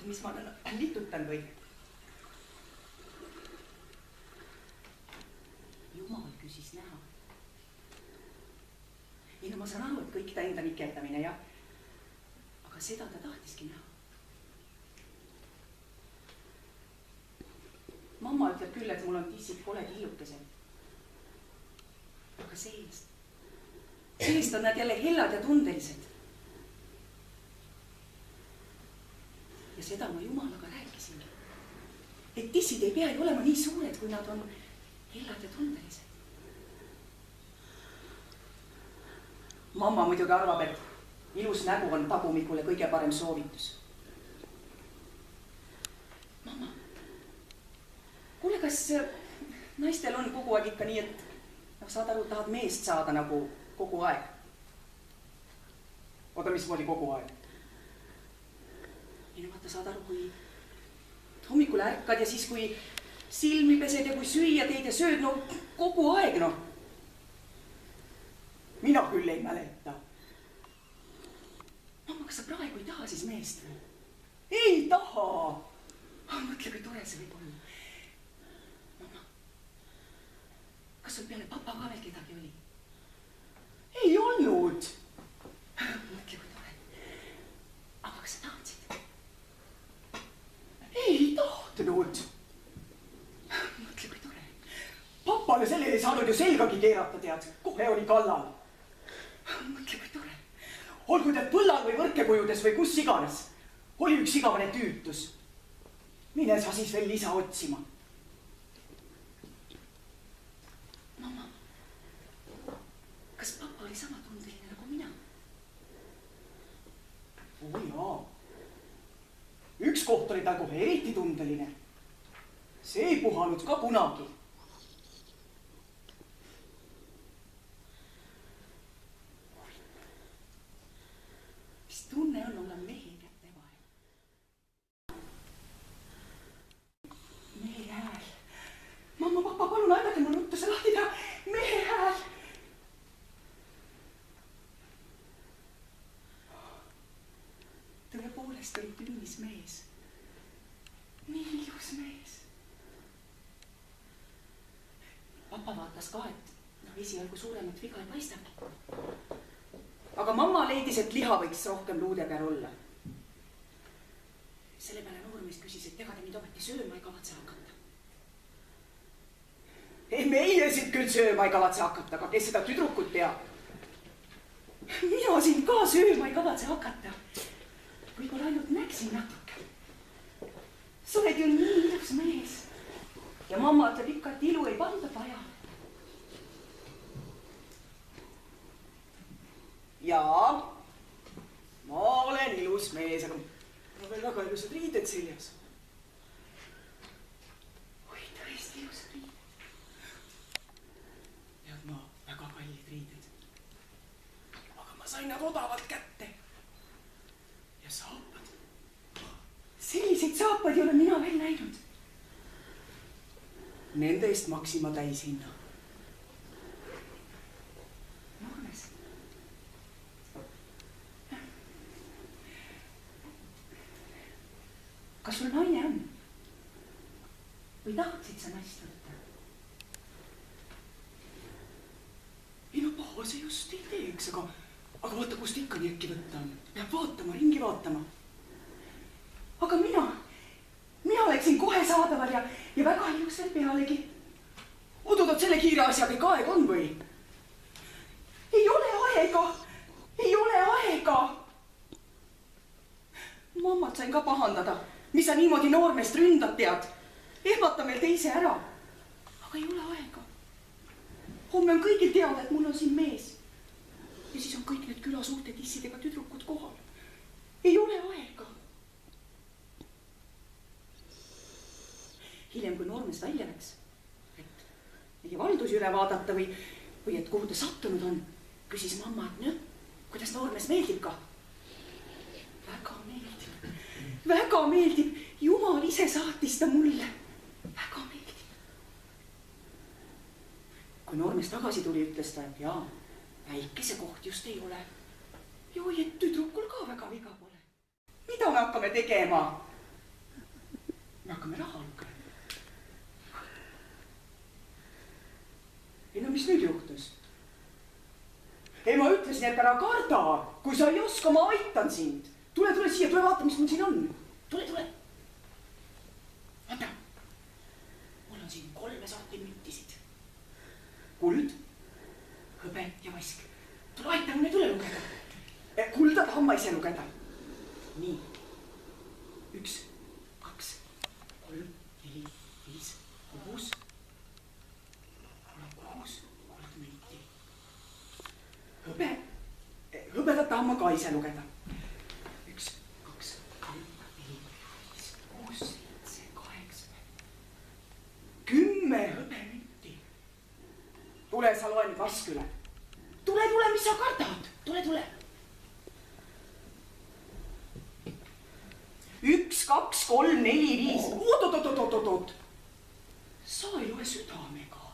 mis ma litutan või? Jumal küsis näha. Ei, no ma saan aru, et kõik ta enda nikeldamine, jah. Aga seda ta tahtiski näha. Mamma ütleb küll, et mul on tissid pole killukesed. Aga seest on nad jälle hellad ja tundelised. Ja seda ma Jumalaga rääkisingi. Et tissid ei pea ju olema nii suured, kui nad on hellad ja tundelised. Mamma muidugi arvab, et ilus nägu on tagumikule kõige parem soovitus. Mamma, kuule, kas naistel on kogu aeg ikka nii, et saad aru, tahad meest saada nagu kogu aeg? Oota, mismoodi kogu aeg? Ei no vaata, saad aru, kui hommikul ärkad ja siis, kui silmi pesed ja kui süüa teid ja sööd, no kogu aeg, noh. Mina küll ei mäleta. Mamma, kas sa praegu ei taha siis meest või? Ei taha! Mõtle, kui tore see võib olla. Mamma, kas sul peale papa ka veel kedagi oli? Ei olnud! Mõtle, kui tore. Aga kas sa tahtsid? Ei tahtnud! Mõtle, kui tore. Papale selle ei saanud ju selgagi keerata, tead. Kohe oli kallal. Mõtle, kui tore. Olgu tead põllal või võrkekujudes või kus iganes. Oli üks igavane tüütus. Mine sa siis veel lisa otsima. Mamma, kas papa oli sama tundeline nagu mina? Oo jaa. Üks koht oli ta kohe eriti tundeline. See ei puhanud ka kunagi. Mis tunne on olla mehe kätte vahel? Mehe hääl. Mamma, papa, palun aidake mul ruttu see lahti teha. Mehe hääl. Tõepoolest oli tünnis mees. Nii ilus mees. Papa vaatas ka, et esialgu suuremat viga ei paistagi. Aga mamma leidis, et liha võiks rohkem luude peal olla. Selle peale noormees küsis, et ega te mind ometi sööma ei kavatse hakata. Ei, meie siit küll sööma ei kavatse hakata, aga kes seda tüdrukut teab? Mina sind ka sööma ei kavatse hakata. Võib-olla ainult näksin natuke. Sa oled ju nii ilus mees. Ja mamma ütleb ikka, et ilu ei panda paja. Jaa, ma olen ilus mees, aga ma veel väga ilusad riided seljas. Oi, tõesti ilusad riided. Tead ma, väga kallid riided. Aga ma sain nad odavalt kätte. Ja saapad. Selliseid saapad ei ole mina veel näinud. Nende eest maksin ma täishinna. Kas sul naine on? Või tahtsid sa naist võtta? Ei no paha see just ei teeks, aga vaata, kust ikka nii äkki võtta on. Peab vaatama, ringi vaatama. Aga mina läksin kohe saadaval ja väga ilus veel pealegi. Oot, selle kiire asjaga ikka aeg on või? Ei ole aega! Ei ole aega! Mammat sain ka pahandada. Mis sa niimoodi noormeest ründad, tead? Ehmata meil teise ära. Aga ei ole aega. Homme on kõigil teada, et mul on siin mees. Ja siis on kõik need küla suurte tissidega tüdrukud kohal. Ei ole aega. Hiljem, kui noormees välja läks, et mingi valdusi üle vaadata või et kuhu ta sattunud on, küsis mamma, et nüüd, kuidas noormees meeldib ka? Väga meeldib. Väga meeldib. Jumal ise saatis ta mulle. Väga meeldib. Kui noormees tagasi tuli, ütles ta, et jaa, väike see koht just ei ole. Ja oi, et tüdrukul ka väga viga pole. Mida me hakkame tegema? me hakkame raha lugema. Ei no mis nüüd juhtus? Ei ma ütlesin, et ära karda, kui sa ei oska, ma aitan sind. Tule siia, tule vaata, mis mul siin on. Tule. Vaata, mul on siin 3 sorti müttisid. Kuld, hõbe ja vask. Tule aita mul need üle lugeda. Kulda tahan ma ise lugeda. Nii. 1, 2, 3, 4, 5, 6. Mul on 6 kuldmünti. Hõbedat tahan ma ka ise lugeda. 1, 2, 3, 4, 5, 6, 7, 8, 10 hõbemünti. Tule, sa loen vask üle. Tule, mis sa kardad? Tule. 1, 2, 3, 4, 5. Oot. Sa ei loe südamega.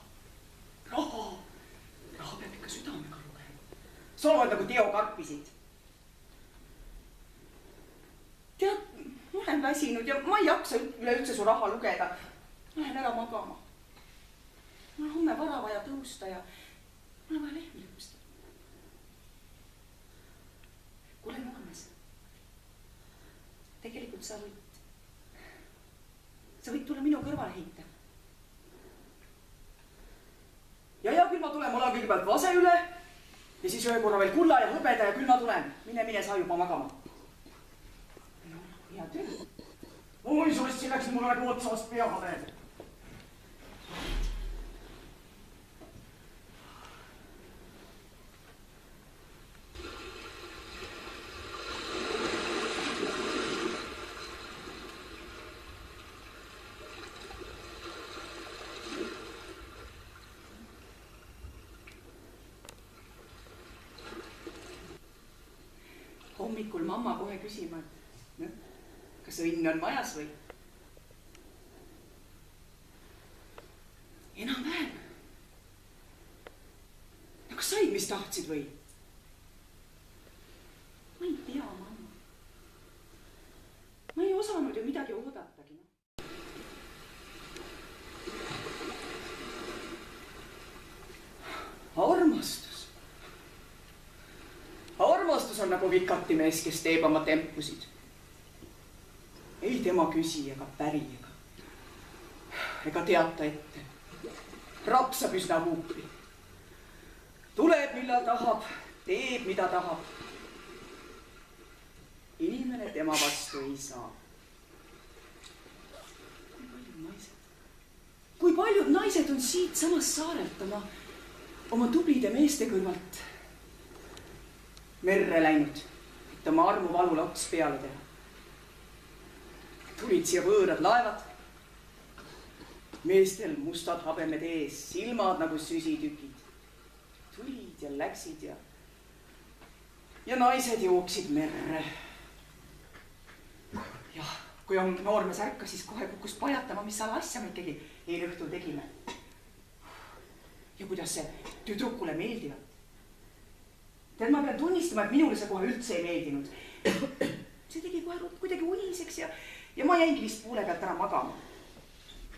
Raha peab ikka südamega lugema. Sa loed nagu Teo Karpisid. Tead, ma olen väsinud ja ma ei jaksa üleüldse su raha lugeda. Ma lähen ära magama. Mul on homme vara vaja tõusta ja mul on vaja lehmi lõpsta. Kuule, Noormes. Tegelikult sa võid tulla minu kõrvale heita. Ja küll ma tulen, mul on kõigepealt vase üle ja siis ühe korra veel kulla ja hõbeda ja küll ma tulen. Mine, sa juba magama. No, hea töö. Oi, sossi läks mulle nagu otsast peale. Hommikul mamma kohe küsima, et kas õnn on majas või? Enam-vähem. No kas said, mis tahtsid või? Ma ei tea, mamma. Ma ei osanud ju midagi oodatagi. Armastus on nagu vikatimees, kes teeb oma tempusid. Ei tema küsi ega päri ega teata ette. Rapsab üsna muupi. Tuleb, millal tahab, teeb, mida tahab. Inimene tema vastu ei saa. Kui paljud naised on siit samast saarelt oma tublide meeste kõrvalt merre läinud, et oma armuvalule ots peale teha. Tulid siia võõrad laevad, meestel mustad habemed ees, silmad nagu süsitükid. Tulid ja läksid ja naised jooksid merre. Ja kui on Noormees ärka, siis kohe kukkus pajatama, mis ala asja me ikkagi eile õhtul tegime. Ja kuidas see tüdrukule meeldivad. Tead, ma pean tunnistama, et minule see kohe üldse ei meeldinud. See tegi kohe kuidagi uniseks ja ma jäingi vist puule pealt ära magama.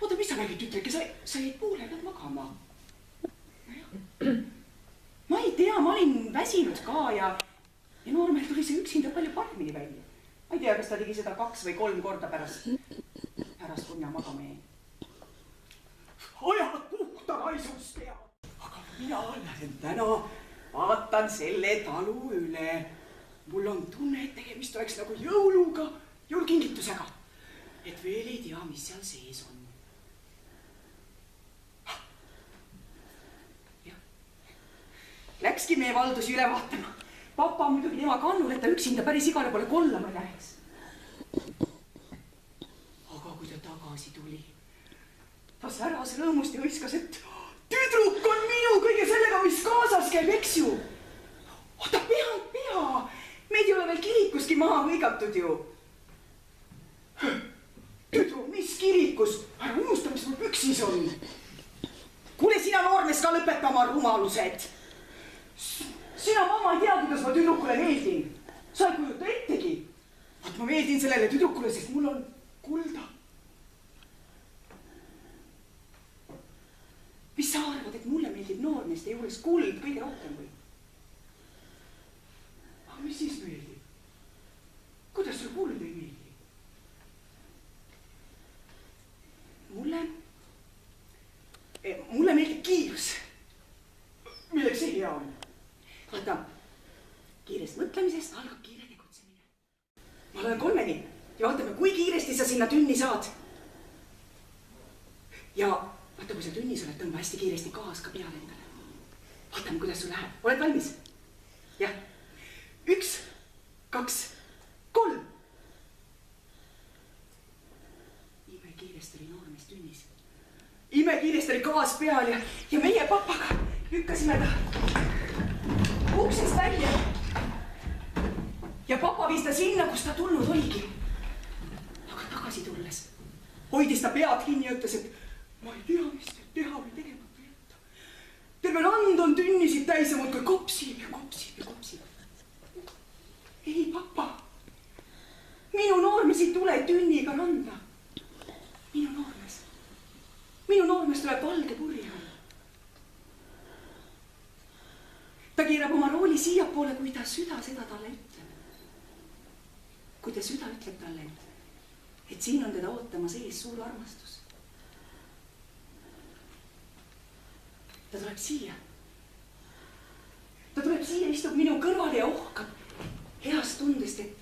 Oota, mis sa räägid, tütreke, sa jäid puule pealt magama? Ma ei tea, ma olin väsinud ka ja Noormehel tuli see üksinda palju paremini välja. Ma ei tea, kas ta tegi seda 2 või 3 korda pärast kui mina magama jäin. Ajad puhta raisust tead. Aga mina lähen täna vaatan selle talu üle. Mul on tunne, et tegemist oleks nagu jõuluga, jõulukingitusega. Et veel ei tea, mis seal sees on. Läkski meie valdusi üle vaatama. Papa muidugi tema kannul, et ta üksinda päris igale poole kollama ei läheks. Aga kui ta tagasi tuli, ta säras rõõmust ja hõiskas, et tüdruk on minu kõige sellega, mis kaasas käib, eks ju. Oota, pea. Meid ei ole veel kirikuski maha hõigatud ju. Tüdruk, mis kirikus? Ära unusta, mis mul püksis on. Kuule, sina Noormees ka lõpeta oma rumalused. Sina, mamma, ei tea, kuidas ma tüdrukule meeldin. Sa ei kujuta ettegi. Vaat ma meeldin sellele tüdrukule, sest mul on kulda. mis sa arvad, et mulle meeldib noormeeste juures kuld kõige rohkem või? Aga mis siis meeldib? Kuidas sul kuld ei meeldi? Mulle meeldib kiirus. Milleks see hea on? Vaata, kiirest mõtlemisest algab kiire tegutsemine. Ma loen 3 ja vaatame, kui kiiresti sa sinna tünni saad. Ja vaata, kui sa tünnis oled, tõmba hästi kiiresti gaas ka peale endale. Vaatame, kuidas sul läheb. Oled valmis? Jah. 1, 2, 3. Ime kiiresti oli noormees tünnis. Ime kiiresti oli gaas peal ja meie papaga lükkasime ta uksest välja. Ja papa viis ta sinna, kus ta tulnud oligi. Aga tagasi tulles hoidis ta pead kinni ja ütles, et ma ei tea, mis teha või tegemata jätta. Terve rand on tünnisid täis ja muudkui kopsib ja kopsib ja kopsib. Ei, papa, minu noormees ei tule tünniga randa. Minu noormees tuleb valge purje. Ta keerab oma rooli siiapoole, kui ta süda seda talle ütleb. Kui ta süda ütleb talle, et siin on teda ootama sees suur armastus. Ta tuleb siia. Ta tuleb siia, istub minu kõrvale ja ohkab heast tundest, et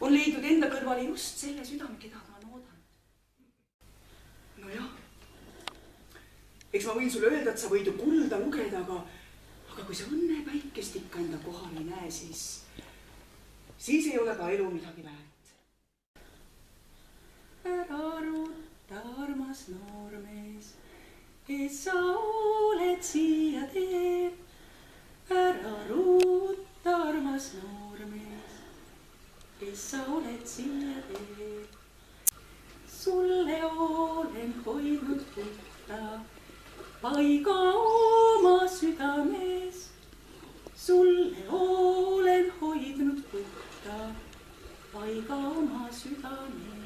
on leidnud enda kõrvale just selle südame, keda ta on oodanud. No jah, eks ma võin sulle öelda, et sa võid ju kulda lugeda, aga kui sa õnne päikest ikka enda kohal ei näe, siis ei ole ka elu midagi väärt. Ära rutta, armas noormees, kes sa oled siia teel. Ära rutta, armas noormees, kes sa oled siia teel. Sulle olen hoidnud puhta paiga oma südames. Sulle olen hoidnud puhta paiga oma südames.